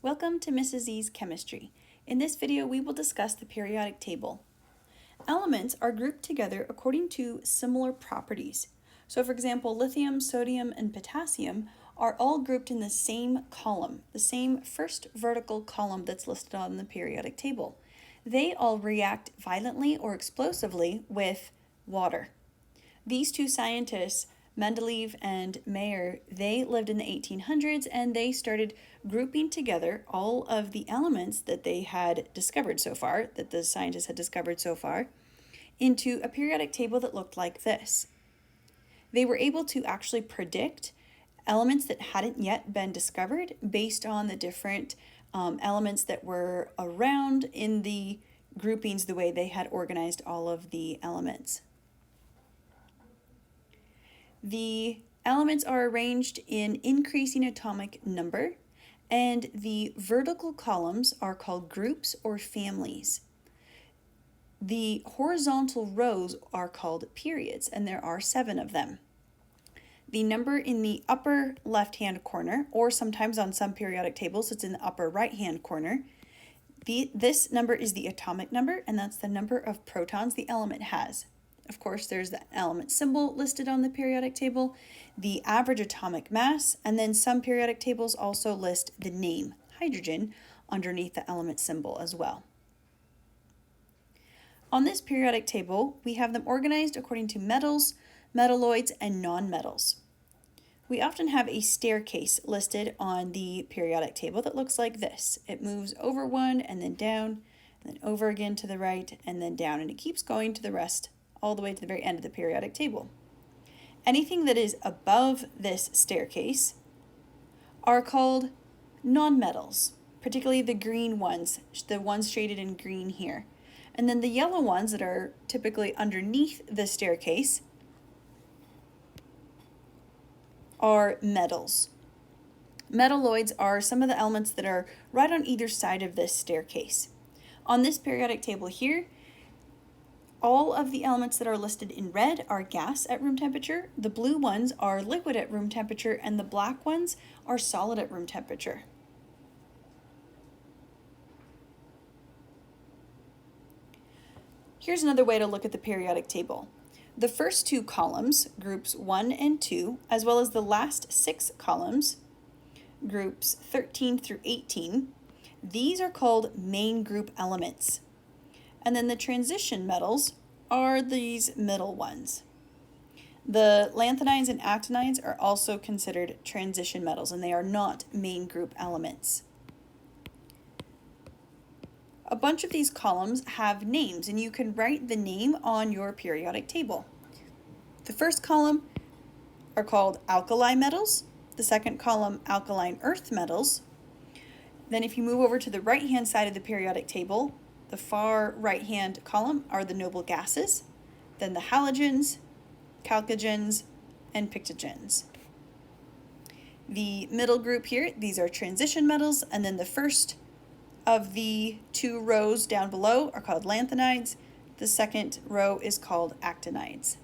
Welcome to Mrs. Z's Chemistry. In this video, we will discuss the periodic table. Elements are grouped together according to similar properties. So for example, lithium, sodium, and potassium are all grouped in the same column, the same first vertical column that's listed on the periodic table. They all react violently or explosively with water. These two scientists, Mendeleev and Mayer, they lived in the 1800s and they started grouping together all of the elements that they had discovered so far, that the scientists had discovered so far, into a periodic table that looked like this. They were able to actually predict elements that hadn't yet been discovered based on the different elements that were around in the groupings, the way they had organized all of the elements. The elements are arranged in increasing atomic number, and the vertical columns are called groups or families. The horizontal rows are called periods, and there are 7 of them. The number in the upper left-hand corner, or sometimes on some periodic tables it's in the upper right-hand corner, this number is the atomic number, and that's the number of protons the element has. Of course, there's the element symbol listed on the periodic table, the average atomic mass, and then some periodic tables also list the name, hydrogen, underneath the element symbol as well. On this periodic table, we have them organized according to metals, metalloids, and nonmetals. We often have a staircase listed on the periodic table that looks like this. It moves over one and then down, and then over again to the right, and then down, and it keeps going to the rest all the way to the very end of the periodic table. Anything that is above this staircase are called nonmetals, particularly the green ones, the ones shaded in green here. And then the yellow ones that are typically underneath the staircase are metals. Metalloids are some of the elements that are right on either side of this staircase. On this periodic table here, all of the elements that are listed in red are gas at room temperature, the blue ones are liquid at room temperature, and the black ones are solid at room temperature. Here's another way to look at the periodic table. The first 2 columns, groups 1 and 2, as well as the last 6 columns, groups 13 through 18, these are called main group elements. And then the transition metals are these middle ones. The lanthanides and actinides are also considered transition metals, and they are not main group elements. A bunch of these columns have names, and you can write the name on your periodic table. The first column are called alkali metals, the second column alkaline earth metals. Then if you move over to the right-hand side of the periodic table, the far right-hand column are the noble gases, then the halogens, chalcogens, and pictogens. The middle group here, these are transition metals, and then the first of the 2 rows down below are called lanthanides. The second row is called actinides.